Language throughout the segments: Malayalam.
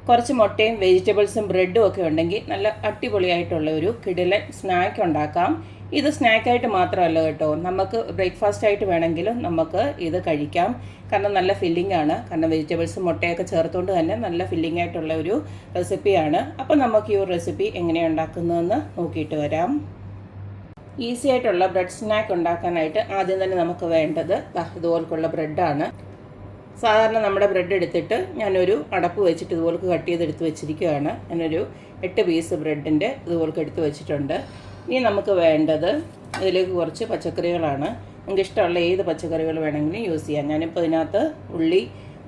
കുറച്ച് മുട്ടയും വെജിറ്റബിൾസും ബ്രെഡും ഒക്കെ ഉണ്ടെങ്കിൽ നല്ല അടിപൊളിയായിട്ടുള്ള ഒരു കിടിലൻ സ്നാക്ക് ഉണ്ടാക്കാം. ഇത് സ്നാക്കായിട്ട് മാത്രമല്ല കേട്ടോ, നമുക്ക് ബ്രേക്ക്ഫാസ്റ്റ് ആയിട്ട് വേണമെങ്കിലും നമുക്ക് ഇത് കഴിക്കാം. കാരണം നല്ല ഫില്ലിംഗ് ആണ്. കാരണം വെജിറ്റബിൾസും മുട്ടയൊക്കെ ചേർത്തുകൊണ്ട് തന്നെ നല്ല ഫില്ലിംഗ് ആയിട്ടുള്ള ഒരു റെസിപ്പിയാണ്. അപ്പോൾ നമുക്ക് ഈ ഒരു റെസിപ്പി എങ്ങനെയാണ് ഉണ്ടാക്കുന്നതെന്ന് നോക്കിയിട്ട് വരാം. ഈസി ആയിട്ടുള്ള ബ്രെഡ് സ്നാക്ക് ഉണ്ടാക്കാനായിട്ട് ആദ്യം തന്നെ നമുക്ക് വേണ്ടത് ഇതുപോലുള്ള ബ്രെഡാണ്. സാധാരണ നമ്മുടെ ബ്രെഡ് എടുത്തിട്ട് ഞാനൊരു അടപ്പ് വെച്ചിട്ട് ഇതുപോലെ കട്ട് ചെയ്തെടുത്ത് വെച്ചിരിക്കുകയാണ്. ഞാനൊരു 8 പീസ് ബ്രെഡിൻ്റെ ഇതുപോലെ എടുത്ത് വെച്ചിട്ടുണ്ട്. ഇനി നമുക്ക് വേണ്ടത് ഇതിലേക്ക് കുറച്ച് പച്ചക്കറികളാണ്. നിങ്ങൾക്ക് ഇഷ്ടമുള്ള ഏത് പച്ചക്കറികൾ വേണമെങ്കിലും യൂസ് ചെയ്യാം. ഞാനിപ്പോൾ ഇതിനകത്ത് ഉള്ളി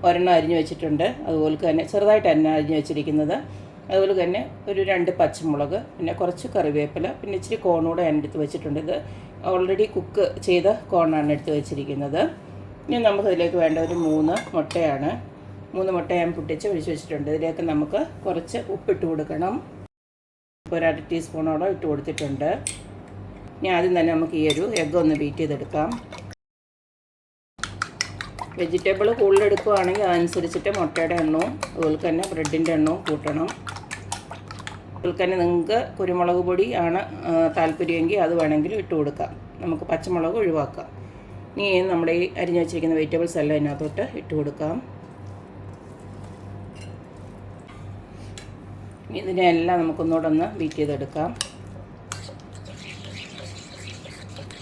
ഒരെണ്ണം അരിഞ്ഞ് വെച്ചിട്ടുണ്ട്, അതുപോലെ തന്നെ ചെറുതായിട്ട് തന്നെ അരിഞ്ഞ് വെച്ചിരിക്കുന്നത്. അതുപോലെ തന്നെ ഒരു 2 പച്ചമുളക്, പിന്നെ കുറച്ച് കറിവേപ്പില, പിന്നെ ഇച്ചിരി കോണൂടെ ഞാൻ എടുത്ത് വെച്ചിട്ടുണ്ട്. ഇത് ഓൾറെഡി കുക്ക് ചെയ്ത കോണാണ് എടുത്ത് വെച്ചിരിക്കുന്നത്. ഇനി നമുക്കിതിലേക്ക് വേണ്ട ഒരു 3 മുട്ടയാണ്. 3 മുട്ട ഞാൻ പൊട്ടിച്ച് ഒഴിച്ച് വെച്ചിട്ടുണ്ട്. ഇതിലേക്ക് നമുക്ക് കുറച്ച് ഉപ്പിട്ട് കൊടുക്കണം. ഇപ്പോൾ ഒരു 1/2 ടീസ്പൂണോളം ഇട്ട് കൊടുത്തിട്ടുണ്ട്. ഇനി ആദ്യം തന്നെ നമുക്ക് ഈ ഒരു എഗ്ഗ് ഒന്ന് ബീറ്റ് ചെയ്തെടുക്കാം. വെജിറ്റബിൾ കൂടുതൽ എടുക്കുകയാണെങ്കിൽ അതനുസരിച്ചിട്ട് മുട്ടയുടെ എണ്ണവും അതുപോലെ തന്നെ ബ്രെഡിൻ്റെ എണ്ണവും കൂട്ടണം. അതുപോലെ തന്നെ നിങ്ങൾക്ക് കുരുമുളക് പൊടി ആണ് താല്പര്യമെങ്കിൽ അത് വേണമെങ്കിലും ഇട്ട് കൊടുക്കാം. നമുക്ക് പച്ചമുളക് ഒഴിവാക്കാം. ഇനി നമ്മുടെ ഈ അരിഞ്ഞ് വെച്ചിരിക്കുന്ന വെജിറ്റബിൾസ് എല്ലാം ഇതിനകത്തോട്ട് ഇട്ട് കൊടുക്കാം. ഇതിനെല്ലാം നമുക്കൊന്നുകൂടെ ഒന്ന് ബീറ്റ് ചെയ്തെടുക്കാം.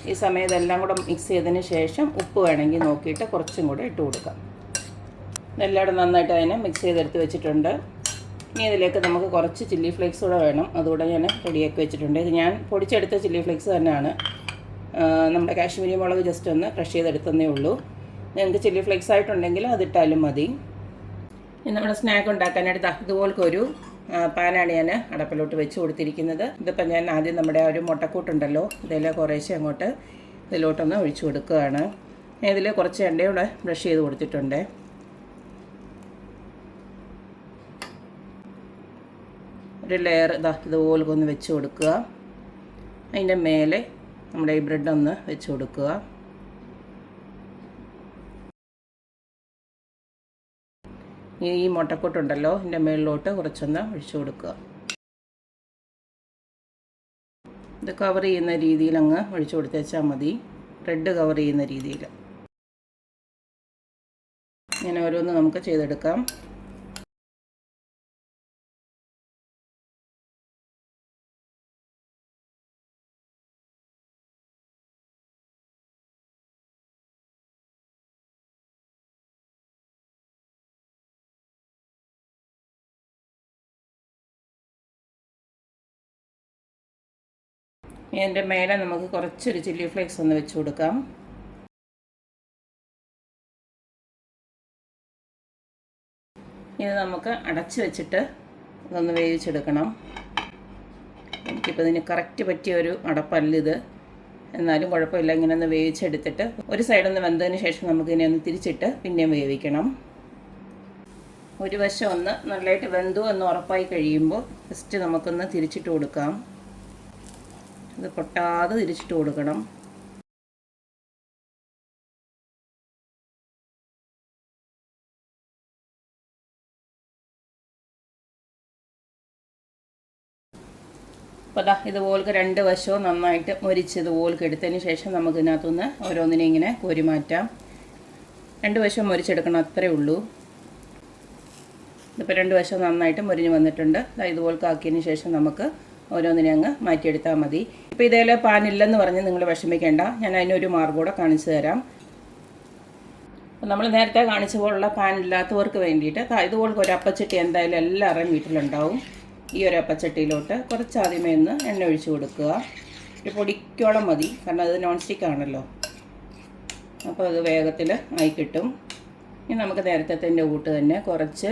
ഈ സമയം ഇതെല്ലാം കൂടെ മിക്സ് ചെയ്തതിന് ശേഷം ഉപ്പ് വേണമെങ്കിൽ നോക്കിയിട്ട് കുറച്ചും കൂടെ ഇട്ട് കൊടുക്കാം. ഇതെല്ലാം കൂടെ നന്നായിട്ട് അതിനെ മിക്സ് ചെയ്തെടുത്ത് വെച്ചിട്ടുണ്ട്. ഇനി ഇതിലേക്ക് നമുക്ക് കുറച്ച് ചില്ലി ഫ്ലേക്സ് കൂടെ വേണം. അതുകൂടെ ഞാൻ റെഡിയാക്കി വെച്ചിട്ടുണ്ട്. ഇത് ഞാൻ പൊടിച്ചെടുത്ത ചില്ലി ഫ്ലേക്സ് തന്നെയാണ്. നമ്മുടെ കാശ്മീരി മുളക് ജസ്റ്റ് ഒന്ന് ക്രഷ് ചെയ്തെടുത്തതേ ഉള്ളൂ. നിങ്ങൾക്ക് ചില്ലി ഫ്ലേക്സ് ആയിട്ടുണ്ടെങ്കിൽ അതിട്ടാലും മതി. ഇനി നമ്മുടെ സ്നാക്ക് ഉണ്ടാക്കാനായിട്ട് ഇതുപോലൊക്കെ ഒരു പാനാണ് ഞാൻ അടപ്പിലോട്ട് വെച്ച് കൊടുത്തിരിക്കുന്നത്. ഇതിപ്പോൾ ഞാൻ ആദ്യം നമ്മുടെ ഒരു മുട്ടക്കൂട്ടുണ്ടല്ലോ, ഇതെല്ലാം കുറേശ്ശെ അങ്ങോട്ട് ഇതിലോട്ടൊന്ന് ഒഴിച്ചു കൊടുക്കുകയാണ്. ഇതിൽ കുറച്ച് എണ്ണയോടെ ബ്രഷ് ചെയ്ത് കൊടുത്തിട്ടുണ്ട്. ഒരു ലെയർ ഇതുപോലൊക്കെ ഒന്ന് വെച്ച് കൊടുക്കുക. അതിൻ്റെ മേലെ നമ്മുടെ ഈ ബ്രെഡ് ഒന്ന് വെച്ച് കൊടുക്കുക. ഈ മുട്ടക്കൂട്ടുണ്ടല്ലോ ഇതിൻ്റെ മുകളിലോട്ട് കുറച്ചൊന്ന് ഒഴിച്ചു കൊടുക്കുക. ഇത് കവർ ചെയ്യുന്ന രീതിയിൽ അങ്ങ് ഒഴിച്ചു കൊടുത്തേച്ചാൽ മതി. ബ്രെഡ് കവർ ചെയ്യുന്ന രീതിയിൽ ഇങ്ങനെ ഓരോന്ന് നമുക്ക് ചെയ്തെടുക്കാം. ഇതിൻ്റെ മേലെ നമുക്ക് കുറച്ചൊരു ചില്ലി ഫ്ലേക്സ് ഒന്ന് വെച്ച് കൊടുക്കാം. ഇത് നമുക്ക് അടച്ച് വെച്ചിട്ട് ഇതൊന്ന് വേവിച്ചെടുക്കണം. എനിക്കിപ്പോൾ ഇതിന് കറക്റ്റ് പറ്റിയ ഒരു അടപ്പല്ലിത്, എന്നാലും കുഴപ്പമില്ല. ഇങ്ങനെ ഒന്ന് വേവിച്ചെടുത്തിട്ട് ഒരു സൈഡൊന്ന് വെന്തതിന് ശേഷം നമുക്കിതിനെ ഒന്ന് തിരിച്ചിട്ട് പിന്നെയും വേവിക്കണം. ഒരു വശം ഒന്ന് നല്ലതായിട്ട് വെന്തു എന്ന് ഉറപ്പായി കഴിയുമ്പോൾ ജസ്റ്റ് നമുക്കൊന്ന് തിരിച്ചിട്ട് കൊടുക്കാം. ഇത് പൊട്ടാതെ തിരിച്ചിട്ട് കൊടുക്കണം. അപ്പോൾ ഇതുപോലൊക്കെ 2 വശവും നന്നായിട്ട് മൊരിച്ച് ഇതുപോലൊക്കെ എടുത്തതിന് ശേഷം നമുക്ക് ഇതിനകത്തുനിന്ന് ഓരോന്നിനെ ഇങ്ങനെ കോരി മാറ്റാം. 2 വശവും മൊരിച്ചെടുക്കണം, അത്രേ ഉള്ളൂ. ഇതിപ്പോൾ 2 വശവും നന്നായിട്ട് മൊരിഞ്ഞ് വന്നിട്ടുണ്ട്. ഇതുപോലൊക്കെ ആക്കിയതിന് ശേഷം നമുക്ക് ഓരോന്നിനെ അങ്ങ് മാറ്റിയെടുത്താൽ മതി. ഇപ്പോൾ ഇതേപോലെ പാനില്ലെന്ന് പറഞ്ഞ് നിങ്ങൾ വിഷമിക്കേണ്ട, ഞാൻ അതിനൊരു മാർഗ്ഗം കൂടെ കാണിച്ചു തരാം. നമ്മൾ നേരത്തെ കാണിച്ച പോലുള്ള പാനില്ലാത്തവർക്ക് വേണ്ടിയിട്ട് ഇതുപോലൊക്കെ ഒരു അപ്പച്ചട്ടി എന്തായാലും എല്ലാവരുടെയും വീട്ടിലുണ്ടാവും. ഈ ഒരു അപ്പച്ചട്ടിയിലോട്ട് കുറച്ച് ആദ്യമേ ഒന്ന് എണ്ണ ഒഴിച്ച് കൊടുക്കുക. ഒരു പൊടിക്കോളം മതി, കാരണം അത് നോൺ സ്റ്റിക്ക് ആണല്ലോ. അപ്പോൾ അത് വേഗത്തിൽ ആയി കിട്ടും. ഇനി നമുക്ക് നേരത്തെ കൂട്ട് തന്നെ കുറച്ച്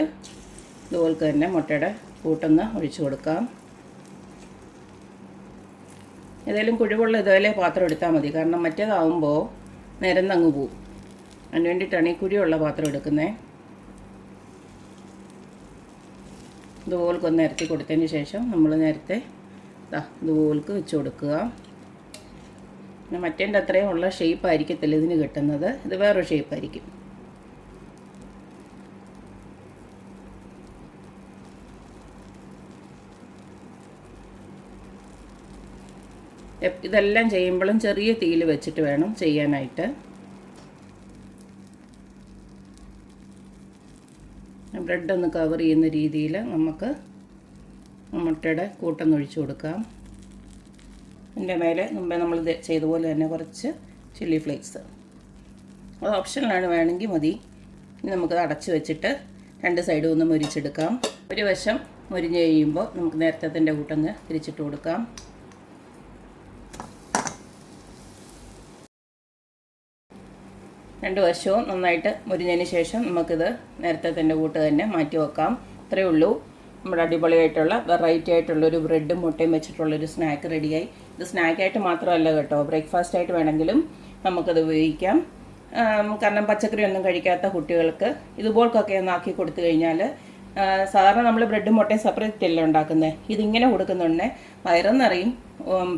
ഇതുപോലെ തന്നെ മുട്ടയുടെ കൂട്ടൊന്ന് ഒഴിച്ച് കൊടുക്കാം. ഏതെങ്കിലും കുഴിവുള്ള ഇതുപോലെ പാത്രം എടുത്താൽ മതി, കാരണം മറ്റേതാവുമ്പോൾ നിരന്നങ്ങ് പോവും. അതിന് വേണ്ടിയിട്ടാണ് ഈ കുഴിയുള്ള പാത്രം എടുക്കുന്നത്. ഇതുപോലൊക്കെ നിരത്തി കൊടുത്തതിന് ശേഷം നമ്മൾ നേരത്തെ ഇതുപോലൊക്കെ വെച്ച് കൊടുക്കുക. പിന്നെ മറ്റേൻ്റെ അത്രയും ഉള്ള ഷേപ്പായിരിക്കത്തില്ല ഇതിന് കിട്ടുന്നത്, ഇത് വേറൊരു ഷേപ്പായിരിക്കും. ഇതെല്ലാം ചെയ്യുമ്പോഴും ചെറിയ തീയിൽ വെച്ചിട്ട് വേണം ചെയ്യാനായിട്ട്. ബ്രെഡ് ഒന്ന് കവർ ചെയ്യുന്ന രീതിയിൽ നമുക്ക് മുട്ടയുടെ കൂട്ടൊന്ന് ഒഴിച്ചു കൊടുക്കാം. അതിൻ്റെ മേലെ മുമ്പേ നമ്മൾ ചെയ്ത പോലെ തന്നെ കുറച്ച് ചില്ലി ഫ്ലേക്സ്, അത് ഓപ്ഷനിലാണ്, വേണമെങ്കിൽ മതി. ഇനി നമുക്കത് അടച്ച് വെച്ചിട്ട് 2 സൈഡും ഒന്ന് മുരിച്ചെടുക്കാം. ഒരു വശം മുരിഞ്ഞ് കഴിയുമ്പോൾ നമുക്ക് നേരത്തെ കൂട്ടൊന്ന് തിരിച്ചിട്ട് കൊടുക്കാം. രണ്ട് വശവും നന്നായിട്ട് മുരിഞ്ഞതിന് ശേഷം നമുക്കിത് നേരത്തെ കൂട്ട് തന്നെ മാറ്റി വെക്കാം. ഇത്രയേ ഉള്ളൂ, നമ്മുടെ അടിപൊളിയായിട്ടുള്ള വെറൈറ്റി ആയിട്ടുള്ളൊരു ബ്രെഡും മുട്ടയും വെച്ചിട്ടുള്ളൊരു സ്നാക്ക് റെഡിയായി. ഇത് സ്നാക്കായിട്ട് മാത്രമല്ല കേട്ടോ, ബ്രേക്ക്ഫാസ്റ്റ് ആയിട്ട് വേണമെങ്കിലും നമുക്കത് ഉപയോഗിക്കാം. കാരണം പച്ചക്കറി ഒന്നും കഴിക്കാത്ത കുട്ടികൾക്ക് ഇതുപോലൊക്കെ ഒന്ന് ആക്കി കൊടുത്തു കഴിഞ്ഞാൽ, സാധാരണ നമ്മൾ ബ്രെഡും മുട്ടയും സെപ്പറേറ്റ് അല്ല ഉണ്ടാക്കുന്നത്, ഇതിങ്ങനെ കൊടുക്കുന്നുണ്ടേ വയറെന്നറിയും,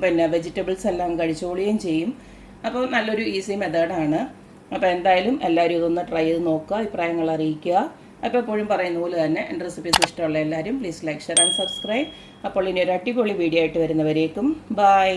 പിന്നെ വെജിറ്റബിൾസ് എല്ലാം കഴിച്ചോളുകയും ചെയ്യും. അപ്പോൾ നല്ലൊരു ഈസി മെത്തേഡാണ്. അപ്പോൾ എന്തായാലും എല്ലാവരും ഇതൊന്ന് ട്രൈ ചെയ്ത് നോക്കുക, അഭിപ്രായങ്ങൾ അറിയിക്കുക. അപ്പോൾ എപ്പോഴും പറയുന്ന പോലെ തന്നെ എൻ്റെ റെസിപ്പീസ് ഇഷ്ടമുള്ള എല്ലാവരും please like, share and subscribe. അപ്പോൾ ഇനി ഒരു അടിപൊളി വീഡിയോ ആയിട്ട് വരുന്നവരേക്കും ബൈ.